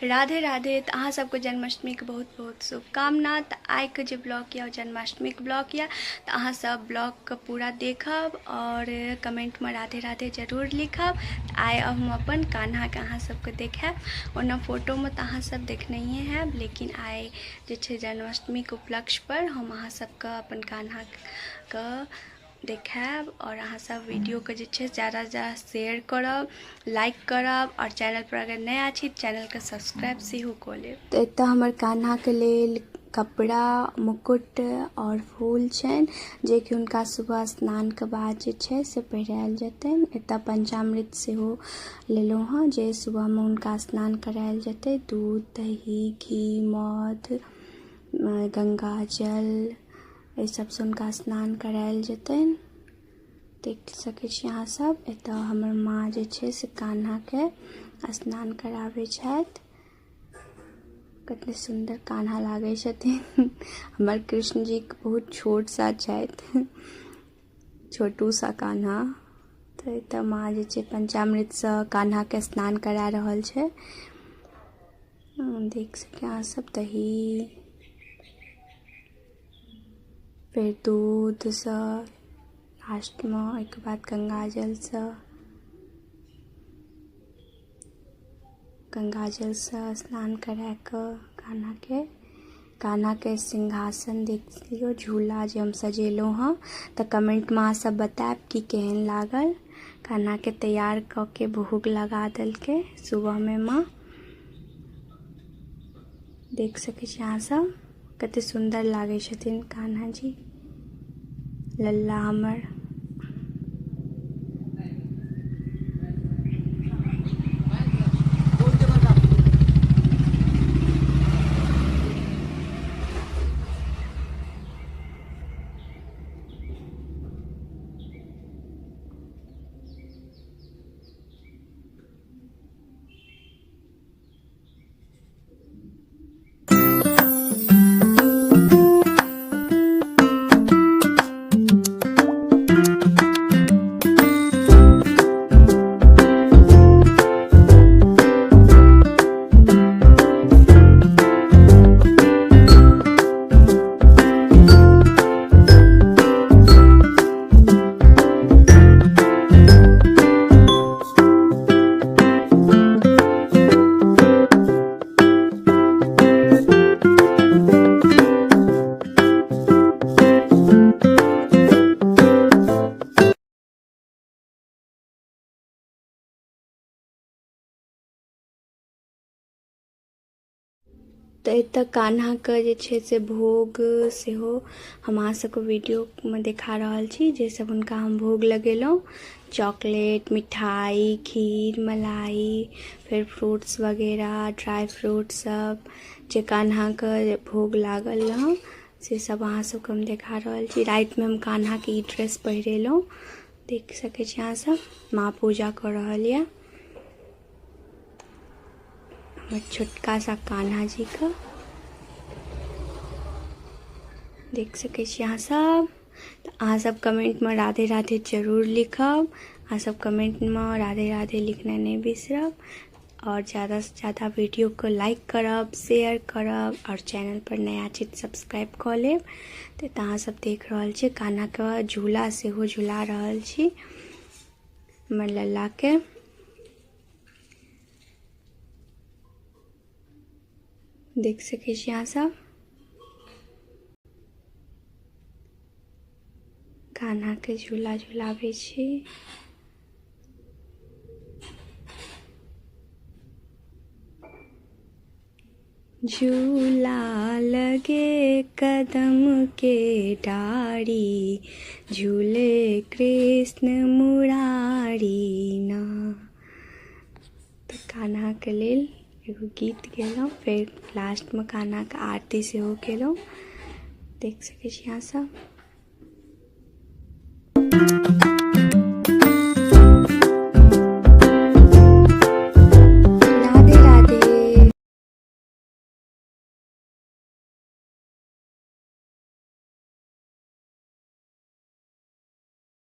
राधे राधे। तो अहाँ सबको जन्माष्टमी के बहुत बहुत शुभकामना। तो आई के जो ब्लॉग या जन्माष्टमी के ब्लॉग या तो अहाँ सब ब्लॉग के पूरा देखब और कमेंट में राधे राधे जरूर लिखब। आइ अब हम अपन कान्हा के अहाँ सबके देखाब। ओना फोटो में तो अहाँ सब देखने है, लेकिन आइ जे छै जन्माष्टमी के उपलक्ष्य पर हम अहाँ सबके अपन कान्हा के देखाब और अहाँ सब वीडियो के जे छै ज़्यादा से ज़्यादा शेयर करब, लाइक करब और चैनल पर अगर नया छी चैनल के सब्सक्राइब सेहो कऽ लेब। तो एतऽ हमर कान्हा के लेल कपड़ा, मुकुट और फूल छन जे कि उनका सुबह स्नान के बाद जे छै से पहिरायल जेतन। एतऽ पंचामृत सेहो लेलहुँ हँ जे सुबह में उनका स्नान करायल जेतै। दूध, दही, घी, मध, गंगा जल एहि सबसँ उनका स्नान करायल जेतन। देख सकै छी अहाँ सब। एतऽ हमर माँ जे छै से कान्हा के स्नान कराबै छथि। कते सुंदर कान्हा लागै छथिन। हमर कृष्ण जी बहुत छोट सा छथि, छोटू सा कान्हा। तो एतऽ माँ जे छै पंचामृत से कान्हा के स्नान करा रहल छै। देख सकै अहाँ सब। दही, फिर दूध से लास्ट में, ओहिके बाद गंगाजल से स्नान करा कऽ कान्हा के सिंहासन देख लियो, झूला जे हम सजेलहुँ हँ। तऽ कमेंट में अहाँ सब बतायब कि केहन लागल। कान्हा के तैयार कऽ के भोग लगा देलकै सुबह में माँ। देख सकै छी अहाँ सब कते सुंदर लागे छथिन कान्हा जी, लल्ला हमर। तो एतऽ कान्हा के जे छै से भोग सेहो हम अहाँ सबके वीडियो में देखा रहल छी, जे सब उनका हम भोग लगेलहुँ। चॉकलेट, मिठाई, खीर, मलाई, फिर फ्रूट्स वगैरह, ड्राई फ्रूट सब जे कान्हा के भोग लागल रह से सब अहाँ सबके हम देखा रहल छी। रात में हम कान्हा के ई ड्रेस पहिरेलहुँ। देख सकै छी अहाँ सब। माँ पूजा कर रहल यऽ छोटका सा कान्हा जी का। देख सकै छी अहाँ सब। तो अहाँ सब कमेंट में राधे राधे जरूर लिखब। अहाँ सब कमेंट में राधे राधे लिखना नहीं बिसरब और ज़्यादा से ज़्यादा वीडियो को लाइक करब, शेयर करब और चैनल पर नया छी सब्सक्राइब कऽ लेब। तो अहाँ सब देख रहल छी कान्हा के झूला सेहो झूला रहल छी हमर लल्ला के। देख सकै छी अहाँ सब। कान्हा के झूला झूलाबै छी। झूला लगे कदम के डारी, झूले कृष्ण मुरारी ना। तो कान्हा के लेल एगो गीत गेलहुँ, फिर लास्ट में कान्हा के आरती सेहो केलहुँ। देख सकै छी अहाँ सब।